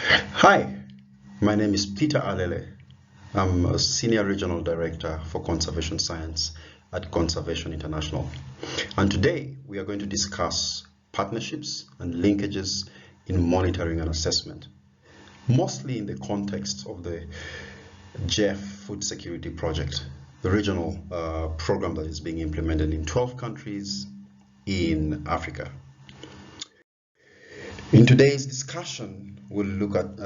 Hi, my name is Peter Alele. I'm a Senior Regional Director for Conservation Science at Conservation International. And today we are going to discuss partnerships and linkages in monitoring and assessment, mostly in the context of the GEF Food Security Project, the regional program that is being implemented in 12 countries in Africa. In today's discussion, we'll look at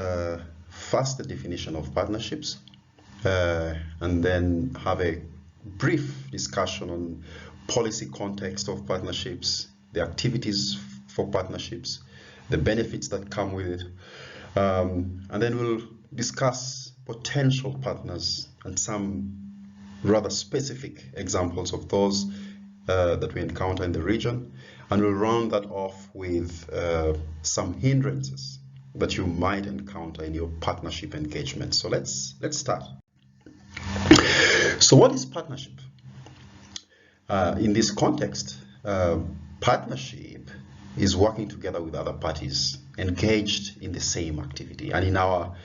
first the definition of partnerships, and then have a brief discussion on policy context of partnerships, the activities for partnerships, the benefits that come with it, and then we'll discuss potential partners and some rather specific examples of those that we encounter in the region, and we'll round that off with some hindrances that you might encounter in your partnership engagement. So let's start. So what is partnership? In this context, partnership is working together with other parties engaged in the same activity. And in our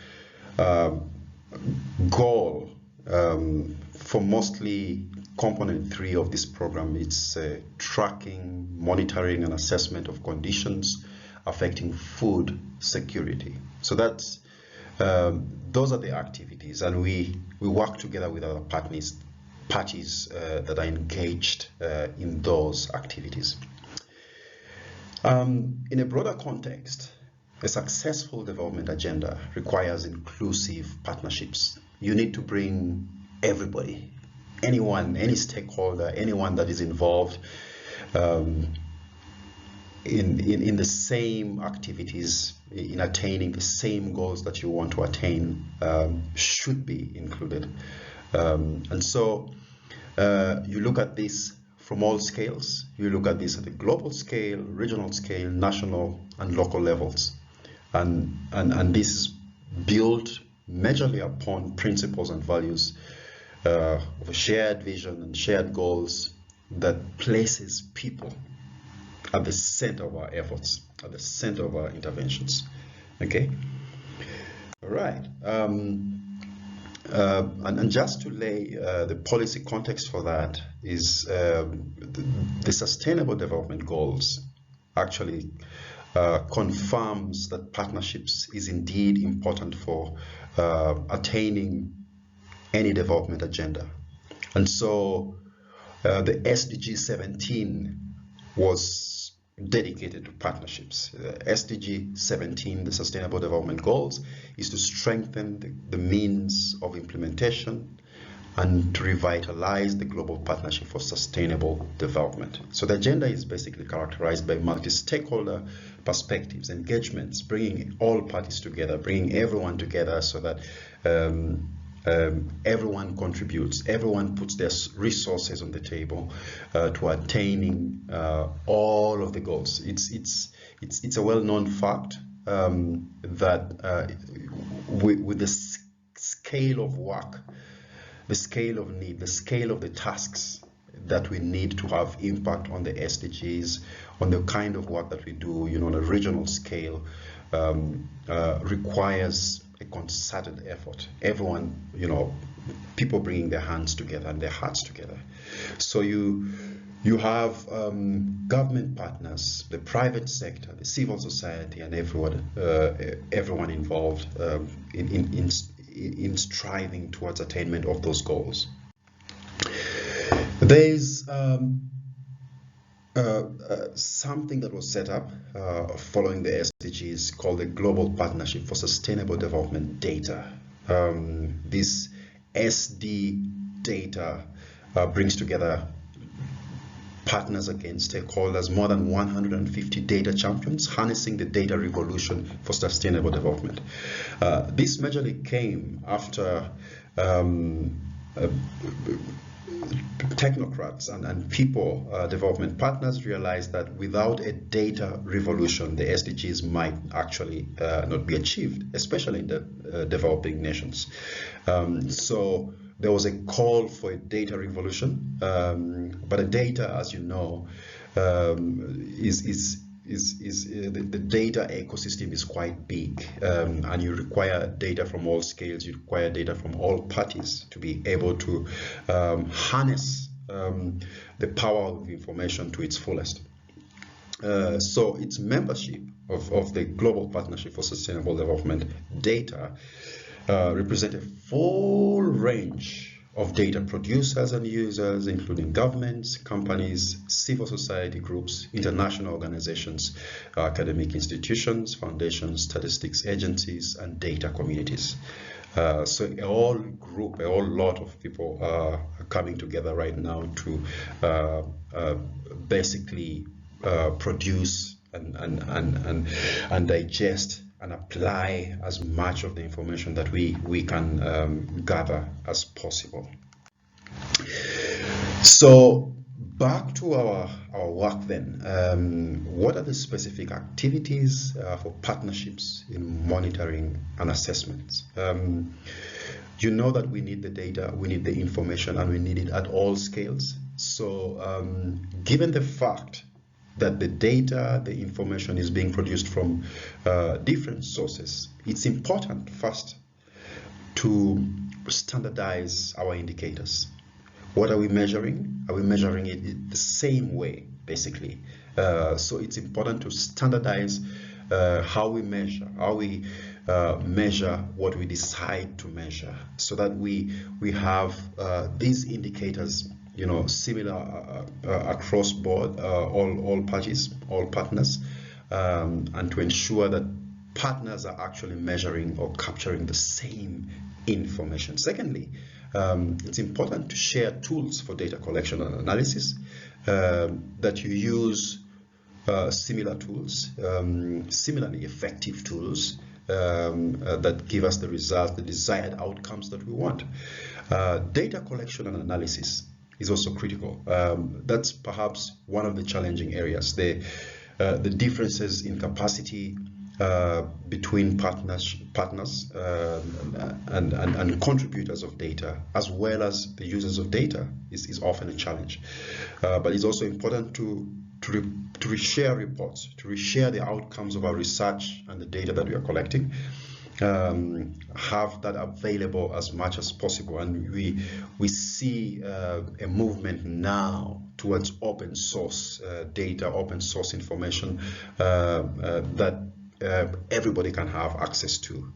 goal for mostly component 3 of this program, it's tracking, monitoring, and assessment of conditions affecting food security. So that's those are the activities, and we work together with other parties that are engaged in those activities. In a broader context, a successful development agenda requires inclusive partnerships. You need to bring everybody, anyone, any stakeholder, anyone that is involved in the same activities, in attaining the same goals that you want to attain, should be included. And so you look at this from all scales. You look at this at the global scale, regional scale, national and local levels. And this is built majorly upon principles and values of a shared vision and shared goals that places people at the center of our efforts, at the center of our interventions. Okay? All right. And just to lay the policy context for that is the Sustainable Development Goals actually confirms that partnerships is indeed important for attaining any development agenda. And so the SDG 17 was dedicated to partnerships. SDG 17, the Sustainable Development Goals, is to strengthen the means of implementation and to revitalize the global partnership for sustainable development. So the agenda is basically characterized by multi-stakeholder perspectives, engagements, bringing all parties together, bringing everyone together so that everyone contributes, everyone puts their resources on the table to attaining all of the goals. It's a well-known fact that with the scale of work, the scale of need, the scale of the tasks that we need to have impact on the SDGs, on the kind of work that we do, on a regional scale, requires a concerted effort. Everyone, people bringing their hands together and their hearts together. So you have government partners, the private sector, the civil society, and everyone involved in striving towards attainment of those goals. There's something that was set up following the SDGs called the Global Partnership for Sustainable Development Data. This SD data brings together partners against stakeholders, more than 150 data champions, harnessing the data revolution for sustainable development. This majorly came after technocrats and people, development partners, realized that without a data revolution, the SDGs might actually not be achieved, especially in the developing nations. So there was a call for a data revolution, but a data, as you know, is the data ecosystem is quite big, and you require data from all scales. You require data from all parties to be able to harness the power of information to its fullest. So its membership of the Global Partnership for Sustainable Development data represent a full range of data producers and users, including governments, companies, civil society groups, international organizations, academic institutions, foundations, statistics agencies, and data communities. So a whole lot of people are coming together right now to basically produce and digest and apply as much of the information that we can gather as possible. So back to our work then. What are the specific activities for partnerships in monitoring and assessments? You know that we need the data, we need the information, and we need it at all scales. So given the fact that the data, the information is being produced from different sources, it's important first to standardize our indicators. What are we measuring? Are we measuring it the same way, basically? So it's important to standardize how we measure what we decide to measure, so that we have these indicators, similar across board, all parties, all partners, and to ensure that partners are actually measuring or capturing the same information. Secondly, it's important to share tools for data collection and analysis, that you use similar tools, similarly effective tools that give us the results, the desired outcomes that we want. Data collection and analysis is also critical. That's perhaps one of the challenging areas. The differences in capacity between partners and contributors of data, as well as the users of data, is often a challenge. But it's also important to reshare reports, to reshare the outcomes of our research and the data that we are collecting, have that available as much as possible. And we see a movement now towards open source data, open source information that everybody can have access to.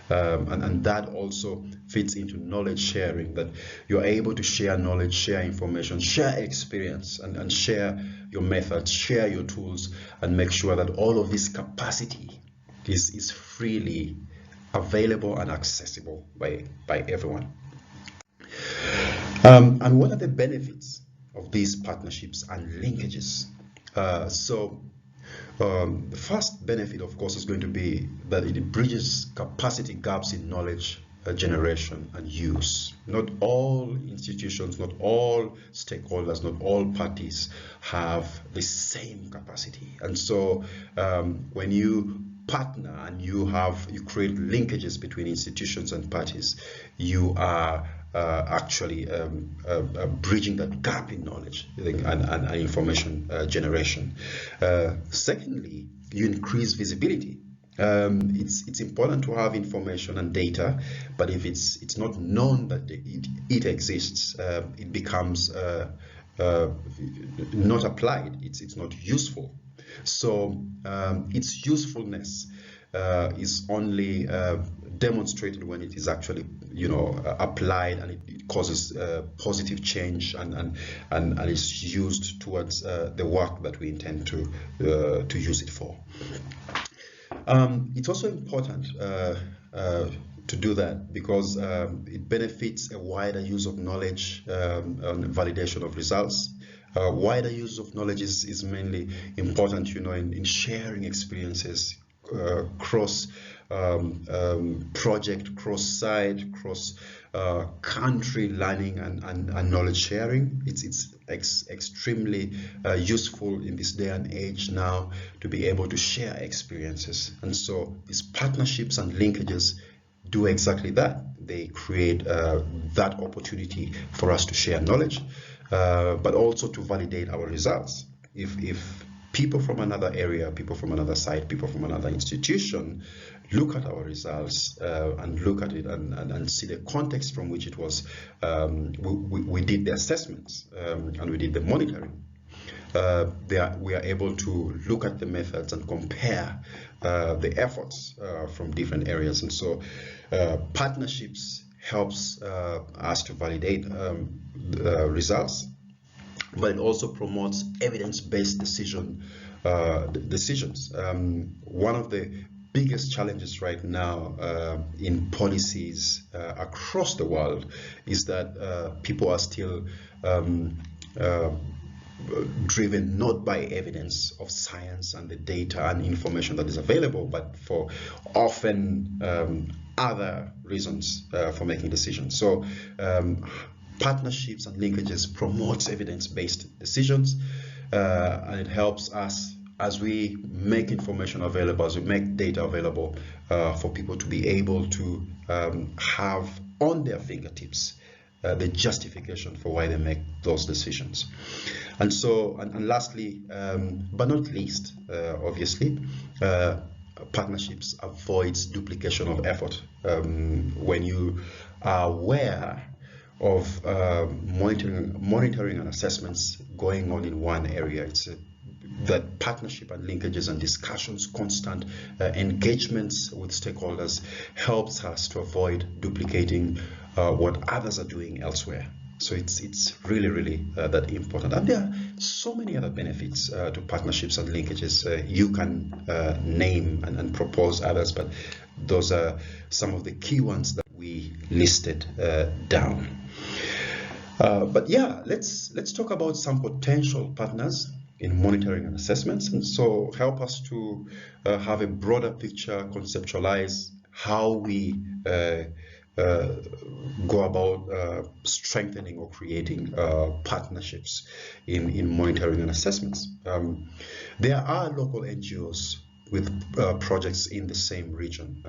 And that also fits into knowledge sharing, that you're able to share knowledge, share information, share experience, and share your methods, share your tools, and make sure that all of this capacity is freely available and accessible by everyone. And what are the benefits of these partnerships and linkages? The first benefit, of course, is going to be that it bridges capacity gaps in knowledge generation and use. Not all institutions, not all stakeholders, not all parties have the same capacity. And so when you partner and you create linkages between institutions and parties, you are actually bridging that gap in knowledge and information generation. Secondly, you increase visibility. It's important to have information and data, but if it's not known that it exists, it becomes not applied. It's not useful. So its usefulness is only demonstrated when it is actually applied, and it causes positive change and is used towards the work that we intend to use it for. It's also important to do that because it benefits a wider use of knowledge and validation of results. Wider use of knowledge is mainly important, in sharing experiences, cross project, cross site, cross country learning and knowledge sharing. It's extremely useful in this day and age now to be able to share experiences. And so these partnerships and linkages do exactly that. They create that opportunity for us to share knowledge, but also to validate our results. If people from another area, people from another site, people from another institution look at our results and look at it and see the context from which it was, we did the assessments and we did the monitoring. We are able to look at the methods and compare the efforts from different areas. And so partnerships helps us to validate results, but it also promotes evidence-based decisions. One of the biggest challenges right now in policies across the world is that people are still driven not by evidence of science and the data and information that is available, but for often other reasons for making decisions. So partnerships and linkages promotes evidence-based decisions, and it helps us as we make information available, as we make data available for people to be able to have on their fingertips the justification for why they make those decisions. And so, and lastly, but not least, obviously, partnerships avoids duplication of effort. When you are aware of monitoring and assessments going on in one area, it's that partnership and linkages and discussions, constant engagements with stakeholders helps us to avoid duplicating what others are doing elsewhere. So it's really that important. And there are so many other benefits to partnerships and linkages. You can name and propose others, but those are some of the key ones that we listed down. But yeah, let's talk about some potential partners in monitoring and assessments, and so help us to have a broader picture, conceptualize how we go about strengthening or creating partnerships in monitoring and assessments. There are local NGOs with projects in the same region,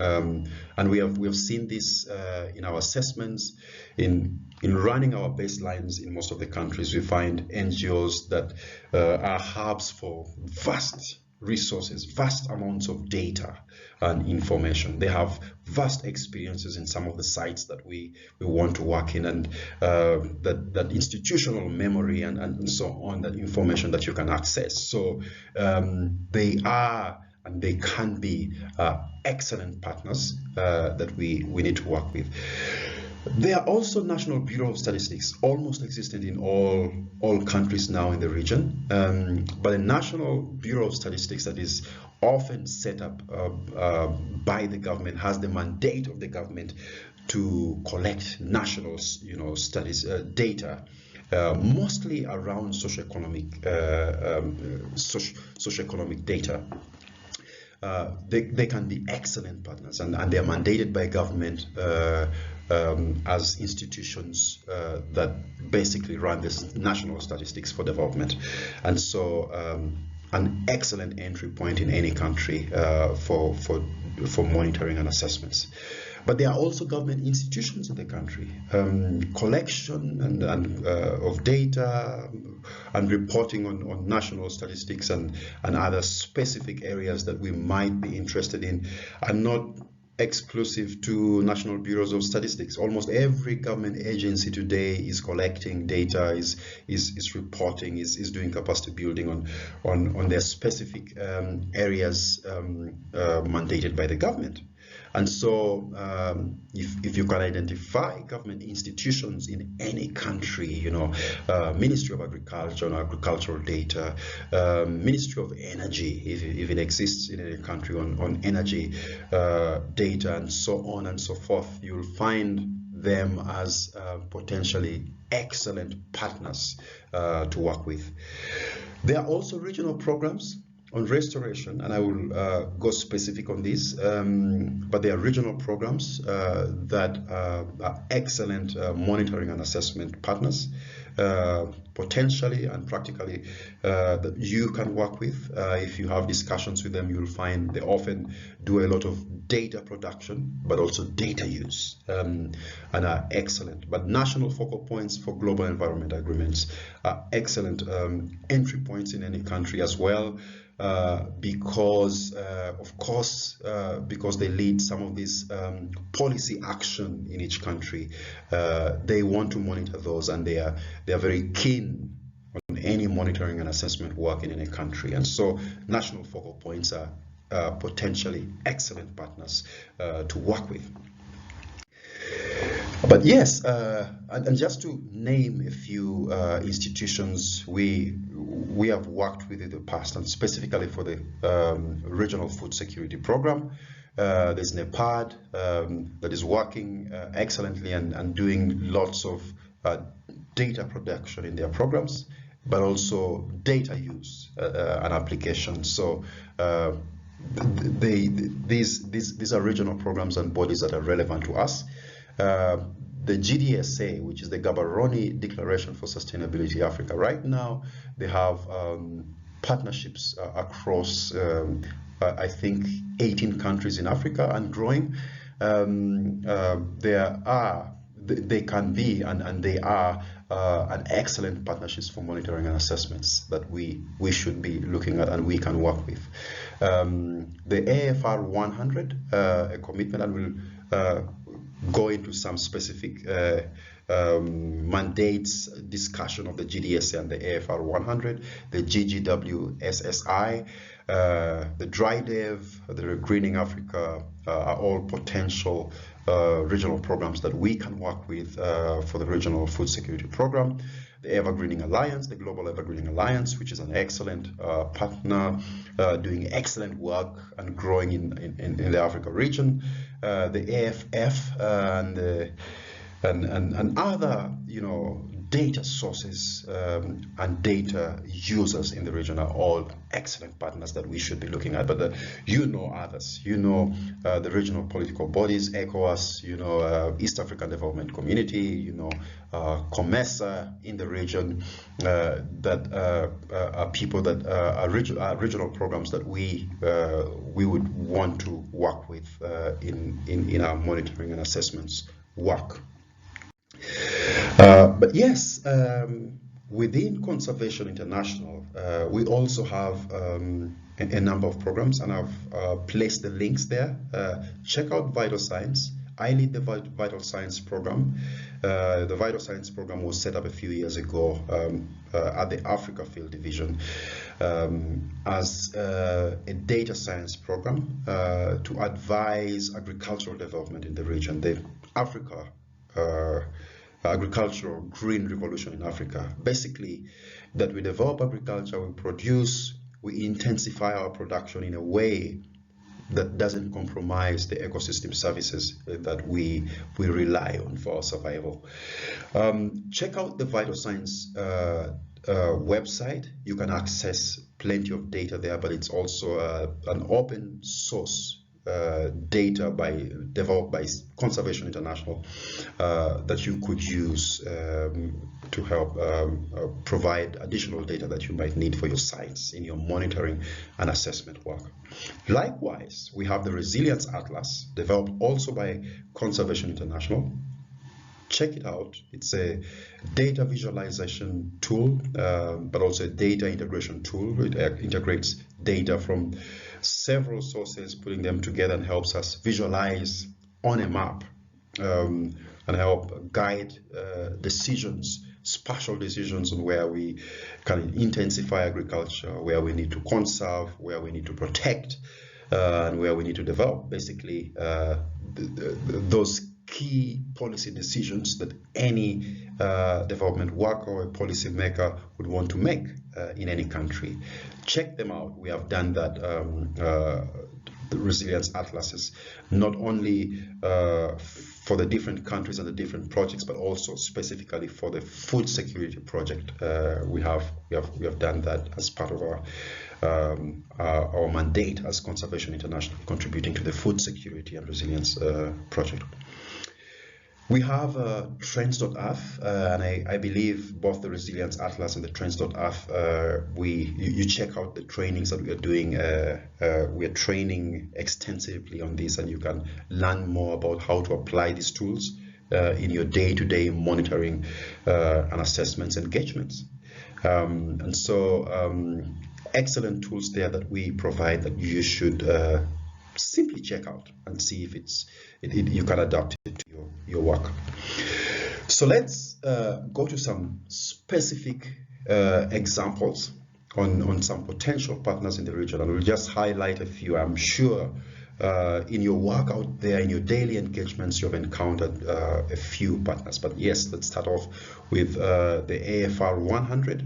and we have seen this in our assessments. In running our baselines in most of the countries, we find NGOs that are hubs for vast resources, vast amounts of data and information. They have vast experiences in some of the sites that we want to work in, and that institutional memory and so on, that information that you can access. So they are and they can be excellent partners that we need to work with. There are also National Bureau of Statistics, almost existent in all countries now in the region, but the National Bureau of Statistics that is often set up by the government, has the mandate of the government to collect national, studies data, mostly around socioeconomic data. They can be excellent partners, and they are mandated by government as institutions that basically run this national statistics for development. And so an excellent entry point in any country for monitoring and assessments. But there are also government institutions in the country, collection of data and reporting on national statistics and other specific areas that we might be interested in are not exclusive to National Bureaus of Statistics. Almost every government agency today is collecting data, is reporting, is doing capacity building on their specific areas mandated by the government. And so if you can identify government institutions in any country, Ministry of Agriculture on agricultural data, Ministry of Energy, if it exists in any country on energy data, and so on and so forth, you'll find them as potentially excellent partners to work with. There are also regional programs on restoration, and I will go specific on this, but there are regional programs that are excellent monitoring and assessment partners. potentially and practically that you can work with. If you have discussions with them, you'll find they often do a lot of data production, but also data use, and are excellent. But national focal points for global environment agreements are excellent entry points in any country as well. Because, of course, because they lead some of this policy action in each country, they want to monitor those, and they are very keen on any monitoring and assessment work in any country. And so, national focal points are potentially excellent partners to work with. But yes, and just to name a few institutions we have worked with in the past, and specifically for the Regional Food Security Program, there's NEPAD that is working excellently and doing lots of data production in their programs, but also data use and application. So these are regional programs and bodies that are relevant to us. The GDSA, which is the Gaborone Declaration for Sustainability Africa, right now they have partnerships across I think 18 countries in Africa and growing. They can be and they are an excellent partnerships for monitoring and assessments that we should be looking at and we can work with. The AFR 100, a commitment, and will go into some specific mandates discussion of the GDSA and the AFR 100, the GGWSSI, the DryDev, the Greening Africa are all potential regional programs that we can work with for the Regional Food Security Program. The Evergreening Alliance, the Global Evergreening Alliance, which is an excellent partner doing excellent work and growing in the Africa region. The AFF and other, data sources and data users in the region are all excellent partners that we should be looking at. But others, the regional political bodies, ECOWAS, East African Development Community, COMESA in the region, that are people that are regional programs that we would want to work with in our monitoring and assessments work. But yes, within Conservation International, we also have a number of programs, and I've placed the links there. Check out Vital Science. I lead the Vital Science program. The Vital Science program was set up a few years ago at the Africa Field Division as a data science program to advise agricultural development in the region. The Africa agricultural green revolution in Africa. Basically, that we develop agriculture, we produce, we intensify our production in a way that doesn't compromise the ecosystem services that we rely on for our survival. Check out the Vital Science website. You can access plenty of data there, but it's also an open source data developed by Conservation International that you could use to help provide additional data that you might need for your sites in your monitoring and assessment work. Likewise, we have the Resilience Atlas, developed also by Conservation International. Check it out. It's a data visualization tool, but also a data integration tool. It integrates data from several sources, putting them together, and helps us visualize on a map and help guide decisions, spatial decisions on where we can intensify agriculture, where we need to conserve, where we need to protect, and where we need to develop. Basically, those key policy decisions that any development worker or a policy maker would want to make in any country. Check them out. We have done that. The Resilience Atlases, not only for the different countries and the different projects, but also specifically for the food security project. We have done that as part of our mandate as Conservation International, contributing to the food security and resilience project. We have trends.af, and I believe both the Resilience Atlas and the trends.af, you check out the trainings that we are doing. We are training extensively on this, and you can learn more about how to apply these tools in your day-to-day monitoring and assessments engagements. And so excellent tools there that we provide that you should simply check out and see if you can adapt it to your work. So let's go to some specific examples on some potential partners in the region, and we'll just highlight a few. I'm sure in your work out there, in your daily engagements, you've encountered a few partners. But yes, let's start off with the AFR 100.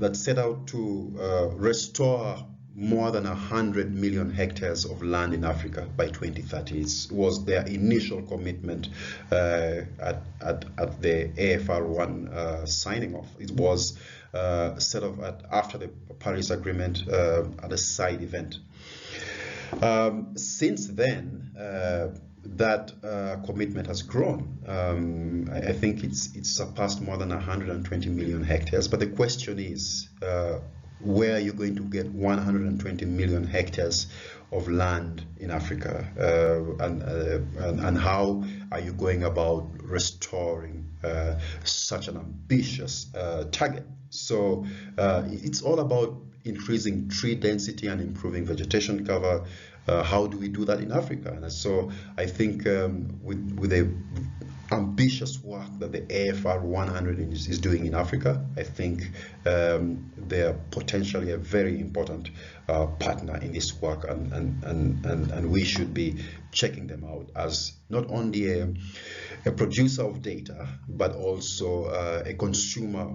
That set out to restore more than 100 million hectares of land in Africa by 2030. It was their initial commitment at the AFR 1 signing off. It was set off after the Paris Agreement at a side event. Since then, that commitment has grown. I think it's surpassed more than 120 million hectares. But the question is, where are you going to get 120 million hectares of land in Africa, and how are you going about restoring such an ambitious target? So it's all about increasing tree density and improving vegetation cover. How do we do that in Africa? And so I think with the ambitious work that the AFR 100 is doing in Africa, I think they're potentially a very important partner in this work, and we should be checking them out as not only a producer of data, but also a consumer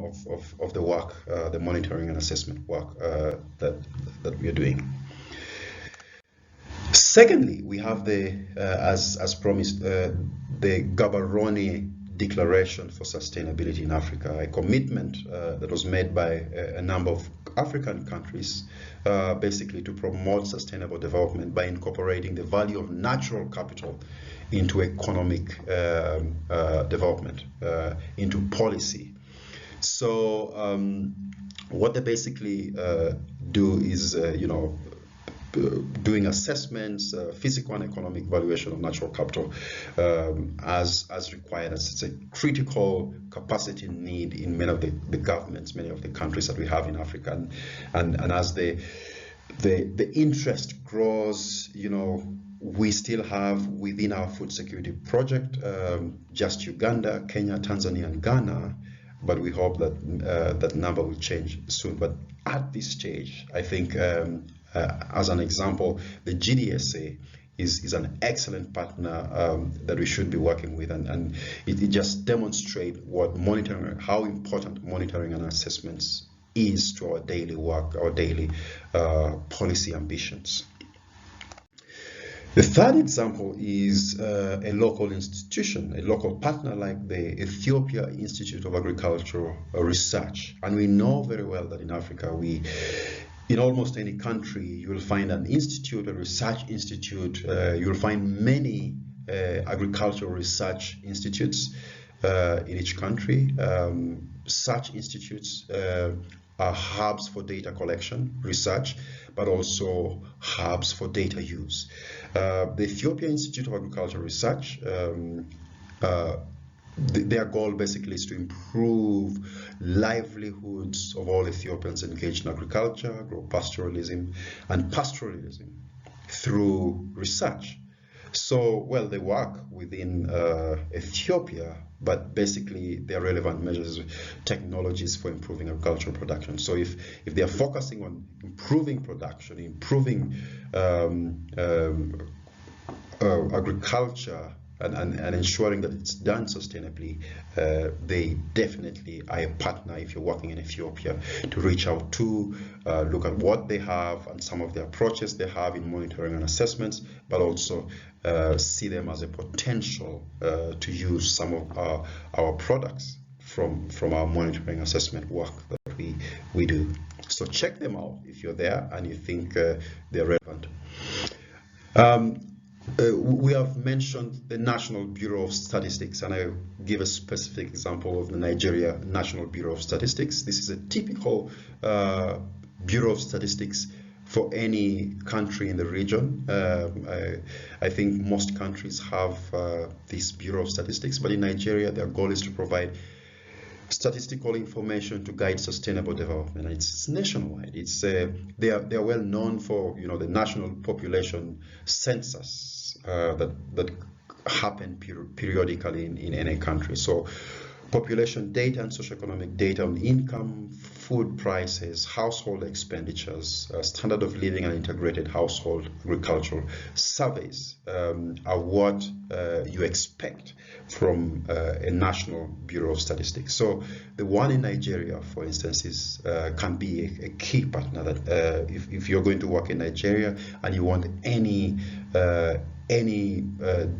of the work, the monitoring and assessment work that we are doing. Secondly, we have as promised, the Gaborone Declaration for Sustainability in Africa, a commitment that was made by a number of African countries, basically to promote sustainable development by incorporating the value of natural capital into economic development, into policy. So what they basically do is, doing assessments, physical and economic valuation of natural capital as required, as it's a critical capacity need in many of the governments, many of the countries that we have in Africa, and as the interest grows, we still have within our food security project just Uganda, Kenya, Tanzania, and Ghana. But we hope that that number will change soon. But at this stage, I think, as an example, the GDSA is an excellent partner that we should be working with, and it just demonstrates how important monitoring and assessments is to our daily work, our daily policy ambitions. The third example is a local institution, a local partner like the Ethiopia Institute of Agricultural Research. And we know very well that in Africa, in almost any country, you will find an institute, a research institute. You will find many agricultural research institutes in each country. Such institutes are hubs for data collection, research, but also hubs for data use. The Ethiopia Institute of Agricultural Research, their goal basically is to improve livelihoods of all Ethiopians engaged in agriculture, agro-pastoralism, and pastoralism through research. So, well, they work within Ethiopia, but basically their relevant measures, technologies for improving agricultural production. So if they are focusing on improving production, improving agriculture, and ensuring that it's done sustainably, they definitely are a partner if you're working in Ethiopia to reach out to, look at what they have and some of the approaches they have in monitoring and assessments, but also see them as a potential to use some of our products from our monitoring assessment work that we do. So check them out if you're there and you think they're relevant. We have mentioned the National Bureau of Statistics, and I'll give a specific example of the Nigeria National Bureau of Statistics. This is a typical Bureau of Statistics for any country in the region. I think most countries have this Bureau of Statistics, but in Nigeria, their goal is to provide statistical information to guide sustainable development. It's nationwide. They are well known for the national population census that happen periodically in any country. So population data and socioeconomic data on income, food prices, household expenditures, standard of living and integrated household agricultural surveys are what you expect from a National Bureau of Statistics. So the one in Nigeria, for instance, can be a key partner that if you're going to work in Nigeria and you want any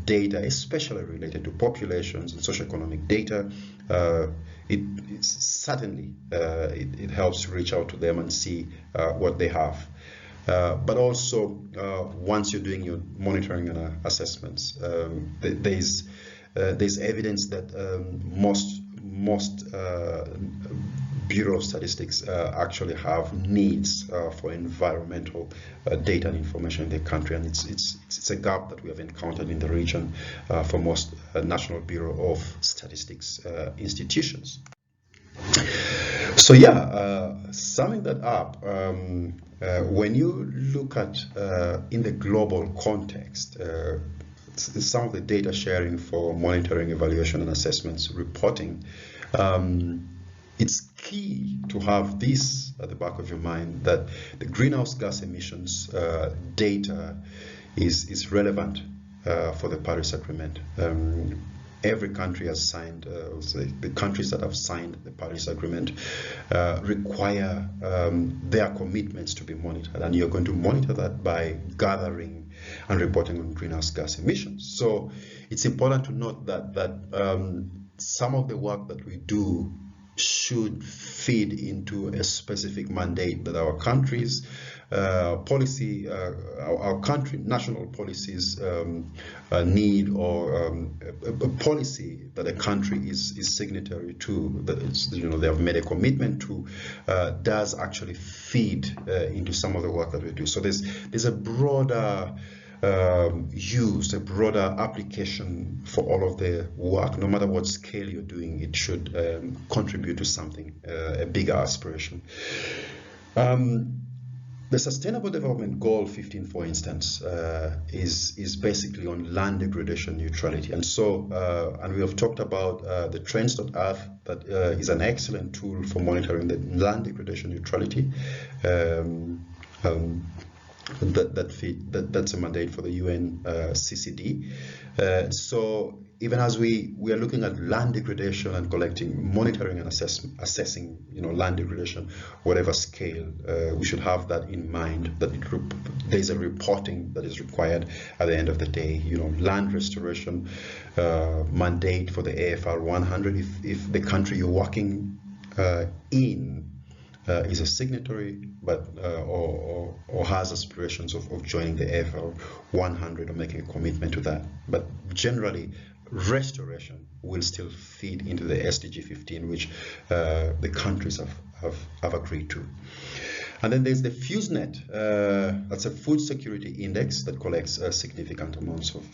data, especially related to populations and socioeconomic data, it certainly helps to reach out to them and see what they have. But also, once you're doing your monitoring and assessments, there's evidence that most Bureau of Statistics actually have needs for environmental data and information in the country, and it's a gap that we have encountered in the region for most National Bureau of Statistics institutions. So summing that up, when you look at in the global context, some of the data sharing for monitoring, evaluation, and assessments reporting, it's key to have this at the back of your mind, that the greenhouse gas emissions data is relevant for the Paris Agreement. Every country has signed, the countries that have signed the Paris Agreement require their commitments to be monitored, and you're going to monitor that by gathering and reporting on greenhouse gas emissions. So it's important to note that some of the work that we do should feed into a specific mandate that our country's policy, our country national policies need, or a policy that a country is signatory to, that they have made a commitment to, does actually feed into some of the work that we do. So there's a broader use, a broader application for all of the work. No matter what scale you're doing, it should contribute to something, a bigger aspiration. The Sustainable Development Goal 15, for instance, is basically on land degradation neutrality. And so, and we have talked about the Trends.Earth, that is an excellent tool for monitoring the land degradation neutrality. That's a mandate for the UN CCD. So even as we are looking at land degradation and collecting, monitoring and assessing land degradation, whatever scale, we should have that in mind, that there's a reporting that is required at the end of the day. Land restoration mandate for the AFR 100, if the country you're working in is a signatory, but or has aspirations of joining the AFR 100 or making a commitment to that. But generally, restoration will still feed into the SDG 15, which the countries have agreed to. And then there's the FuseNet. That's a food security index that collects significant amounts of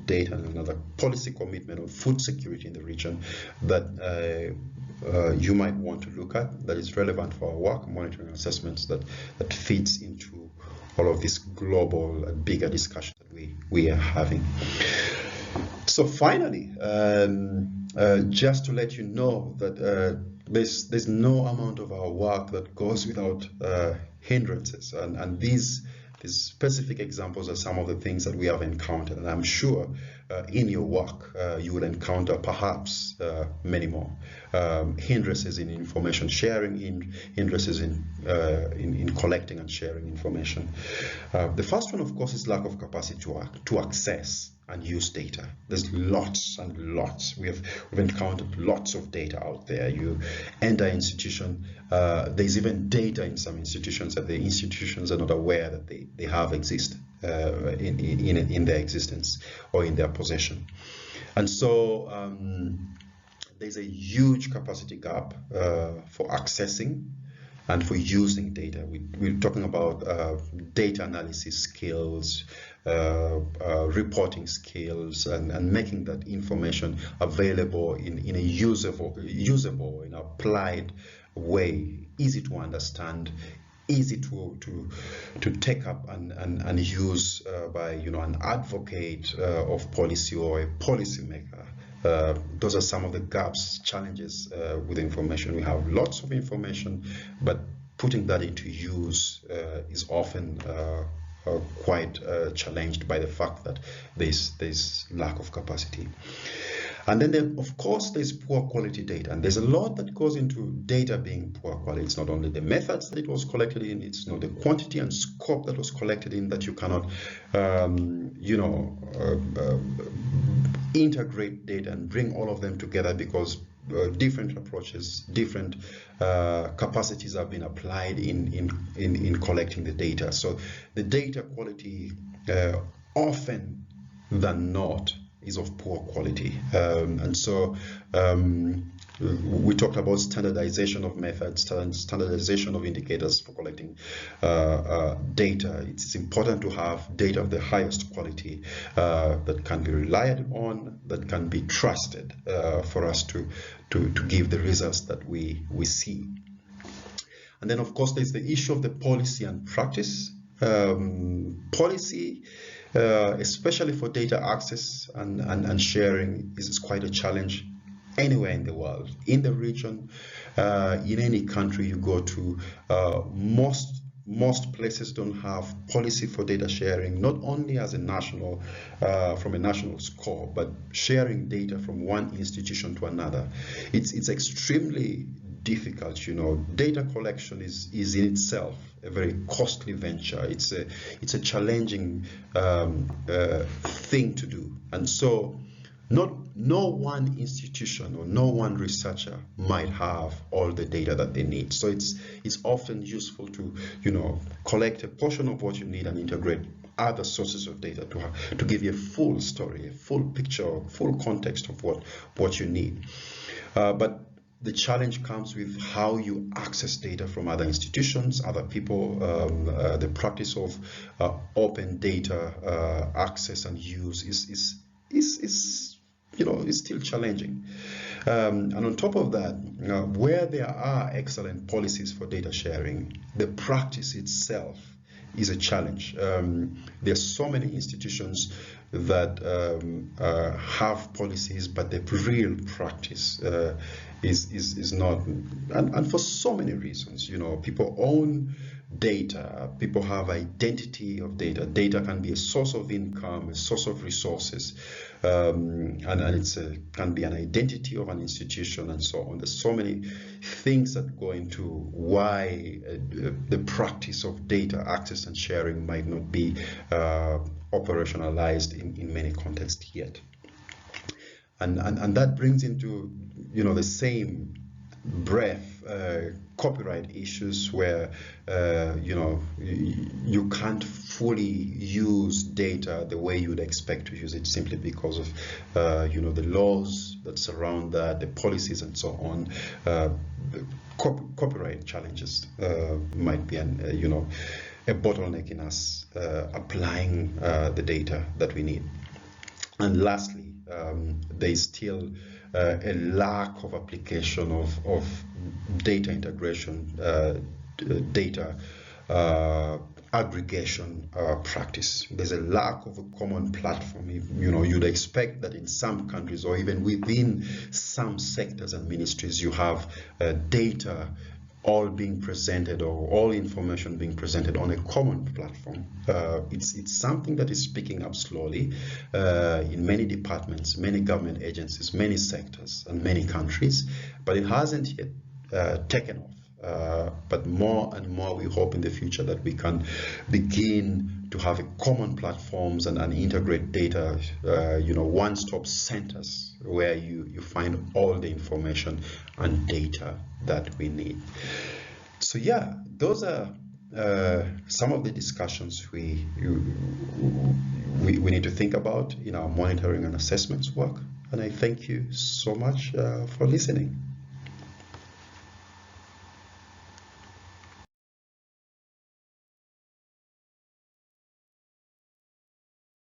data, and another policy commitment on food security in the region that you might want to look at, that is relevant for our work, monitoring assessments, that fits into all of this global and bigger discussion that we are having. So finally, just to let you know that there's no amount of our work that goes without hindrances, and these specific examples are some of the things that we have encountered, and I'm sure in your work you will encounter perhaps many more hindrances in information sharing, hindrances in collecting and sharing information. The first one, of course, is lack of capacity to access and use data. There's lots and lots. We've encountered lots of data out there. You enter an institution, there's even data in some institutions that the institutions are not aware that they have exist. in their existence or in their possession. And so there's a huge capacity gap for accessing and for using data. We're talking about data analysis skills, reporting skills, and making that information available in a usable, in applied way, easy to understand, easy to take up and use by an advocate of policy or a policymaker. Those are some of the gaps, challenges with information. We have lots of information, but putting that into use is often quite challenged by the fact that there's lack of capacity. And then, of course, there's poor quality data, and there's a lot that goes into data being poor quality. It's not only the methods that it was collected in, it's not the quantity and scope that was collected in, that you cannot, integrate data and bring all of them together, because different approaches, different capacities have been applied in collecting the data. So the data quality often than not is of poor quality. And so we talked about standardization of methods, standardization of indicators for collecting data. It's important to have data of the highest quality that can be relied on, that can be trusted for us to give the results that we see. And then, of course, there's the issue of the policy and practice. Policy, especially for data access and sharing, is quite a challenge anywhere in the world, in the region, in any country you go to. Most places don't have policy for data sharing, not only as a national, from a national score, but sharing data from one institution to another. It's extremely difficult. Data collection is in itself a very costly venture. It's a challenging thing to do, and so no one institution or no one researcher might have all the data that they need. So it's often useful to collect a portion of what you need and integrate other sources of data to give you a full story, a full picture, full context of what you need. But the challenge comes with how you access data from other institutions, other people. The practice of open data access and use is still challenging. And on top of that, where there are excellent policies for data sharing, the practice itself is a challenge. There's so many institutions that have policies, but the real practice is not, and for so many reasons. People own data, people have identity of data. Data can be a source of income, a source of resources, and it can be an identity of an institution, and so on. There's so many things that go into why the practice of data access and sharing might not be operationalized in many contexts yet. And that brings into the same breath copyright issues, where you can't fully use data the way you'd expect to use it, simply because of the laws that surround that, the policies and so on. Copyright challenges might be a bottleneck in us applying the data that we need. And lastly, there's still a lack of application of data integration, data aggregation practice. There's a lack of a common platform. You'd expect that in some countries, or even within some sectors and ministries, you have data all being presented, or all information being presented on a common platform. It's something that is picking up slowly in many departments, many government agencies, many sectors, and many countries, but it hasn't yet taken off. But more and more, we hope in the future that we can begin to have a common platforms and integrate data, one-stop centers where you find all the information and data that we need. So yeah, those are some of the discussions we need to think about in our monitoring and assessments work. And I thank you so much for listening.